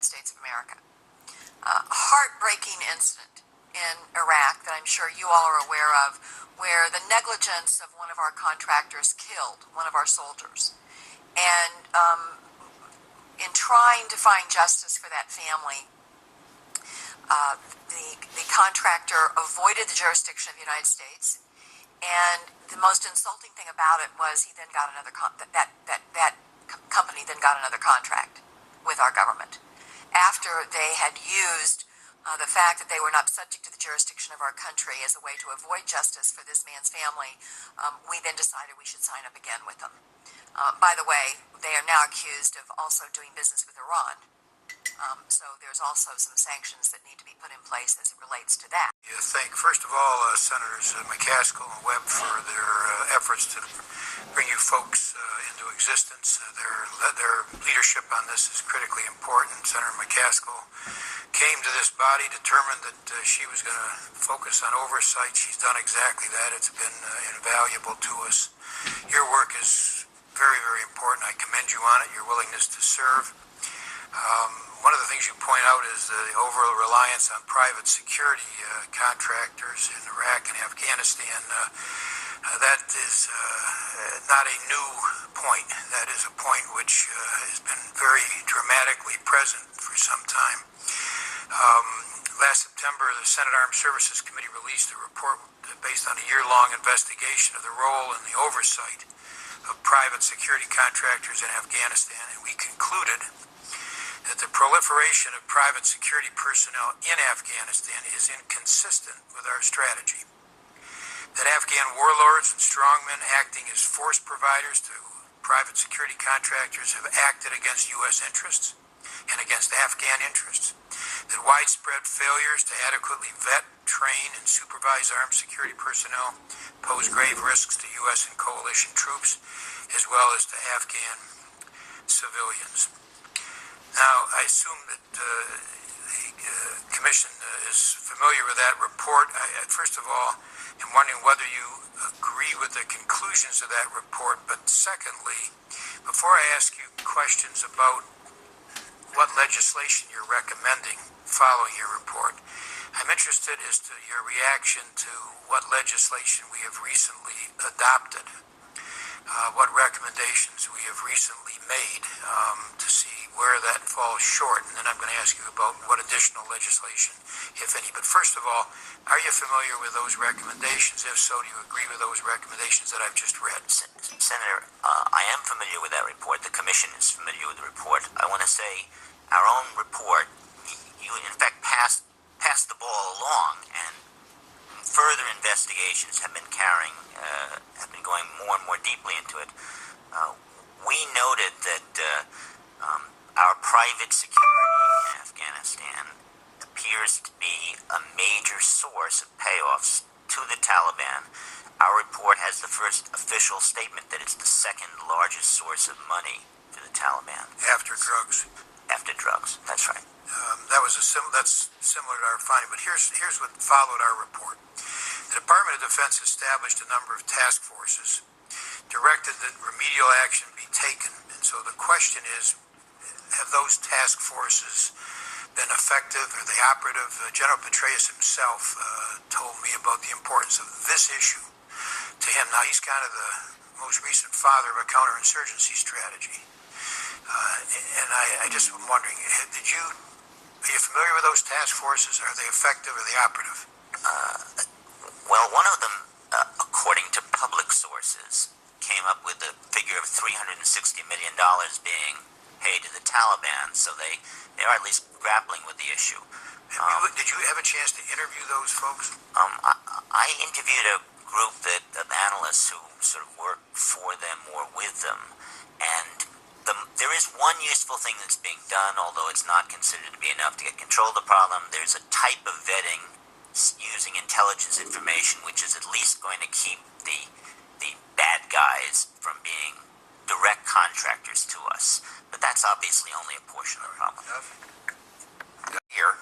States of America. A heartbreaking incident in Iraq that I'm sure you all are aware of, where the negligence of one of our contractors killed one of our soldiers. And in trying to find justice for that family, the contractor avoided the jurisdiction of the United States, and the most insulting thing about it was he then got another that company then got another contract with our government after they had used the fact that they were not subject to the jurisdiction of our country as a way to avoid justice for this man's family. We then decided we should sign up again with them. By the way, they are now accused of also doing business with Iran. So there's also some sanctions that need to be put in place as it relates to that. I thank, first of all, Senators McCaskill and Webb for their efforts to bring you folks into existence. Their leadership on this is critically important. Senator McCaskill came to this body determined that she was going to focus on oversight. She's done exactly that. It's been invaluable to us. Your work is very, very important. I commend you on it, your willingness to serve. One of the things you point out is the overall reliance on private security contractors in Iraq and Afghanistan. That is not a new point. That is a point which has been very dramatically present for some time. Last September, the Senate Armed Services Committee released a report based on a year-long investigation of the role and the oversight of private security contractors in Afghanistan, and we concluded that the proliferation of private security personnel in Afghanistan is inconsistent with our strategy. That Afghan warlords and strongmen acting as force providers to private security contractors have acted against U.S. interests and against Afghan interests. That widespread failures to adequately vet, train, and supervise armed security personnel pose grave risks to U.S. and coalition troops, as well as to Afghan civilians. Now, I assume that the Commission is familiar with that report. First of all, I'm wondering whether you agree with the conclusions of that report. But secondly, before I ask you questions about what legislation you're recommending following your report, I'm interested as to your reaction to what legislation we have recently adopted, what recommendations we have recently made to see where that falls short. And then I'm going to ask you about what additional legislation, if any. But first of all, are you familiar with those recommendations? If so, do you agree with those recommendations that I've just read? Senator, I am familiar with that report. The Commission is familiar with the report. I want to say our own report, you in fact passed the ball along, and further investigations have been going more and more deeply into it. We noted that our private security in Afghanistan appears to be a major source of payoffs to the Taliban. Our report has the first official statement that it's the second largest source of money to the Taliban. After drugs. After drugs, that's right. That's similar to our finding, but here's what followed our report. The Department of Defense established a number of task forces, directed that remedial action be taken. And so the question is, have those task forces been effective? Are they operative? General Petraeus himself told me about the importance of this issue to him. Now, he's kind of the most recent father of a counterinsurgency strategy. And I just am wondering, are you familiar with those task forces? Are they effective? Are they operative? Well, one of them, according to public sources, came up with the figure of $360 million being paid to the Taliban, so they are at least grappling with the issue. Did you have a chance to interview those folks? I interviewed a group of analysts who sort of work for them or with them, and there is one useful thing that's being done, although it's not considered to be enough to get control of the problem. There's a type of vetting using intelligence information, which is at least going to keep the bad guys from being direct contractors to us. But that's obviously only a portion of the problem. Here,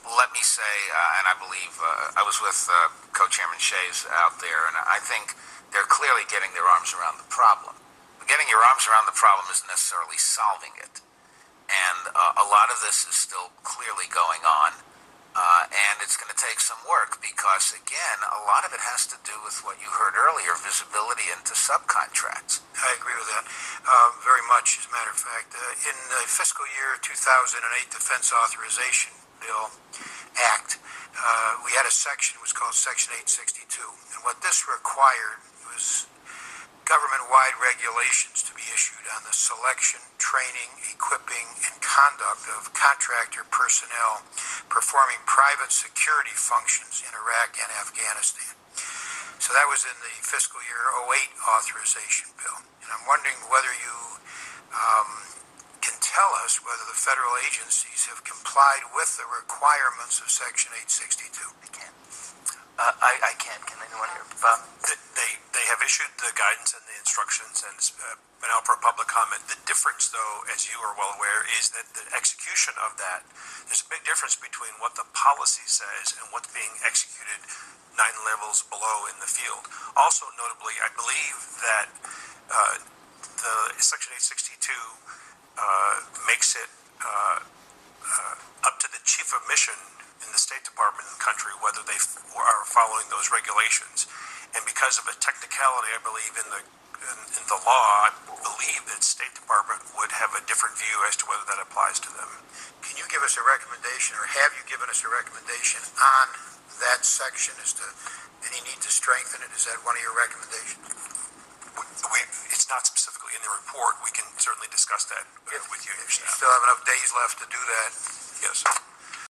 let me say, and I believe I was with Co-Chairman Shays out there, and I think they're clearly getting their arms around the problem. But getting your arms around the problem isn't necessarily solving it. And a lot of this is still clearly going on. And it's going to take some work because, again, a lot of it has to do with what you heard earlier, visibility into subcontracts. I agree with that very much, as a matter of fact. In the fiscal year 2008 Defense Authorization Bill Act, we had a section, it was called Section 862. And what this required was government-wide regulations to be issued on the selection, training, equipping, and conduct of contractor personnel performing private security functions in Iraq and Afghanistan. So that was in the fiscal year 08 authorization bill. And I'm wondering whether you can tell us whether the federal agencies have complied with the requirements of Section 862. I can. I can. Can anyone hear? They have issued the guidance and the instructions, and it's been out for a public comment. The difference, though, as you are well aware, is that the execution of that, there's a big difference between what the policy says and what's being executed 9 levels below in the field. Also, notably, I believe that the Section 862 makes it up to the chief of mission in the State Department in the country whether they are following those regulations. And because of a technicality, I believe in the law, I believe that State Department would have a different view as to whether that applies to them. Can you give us a recommendation, or have you given us a recommendation on that section as to any need to strengthen it? Is that one of your recommendations? It's not specifically in the report. We can certainly discuss that with you. If you still have enough days left to do that. Yes.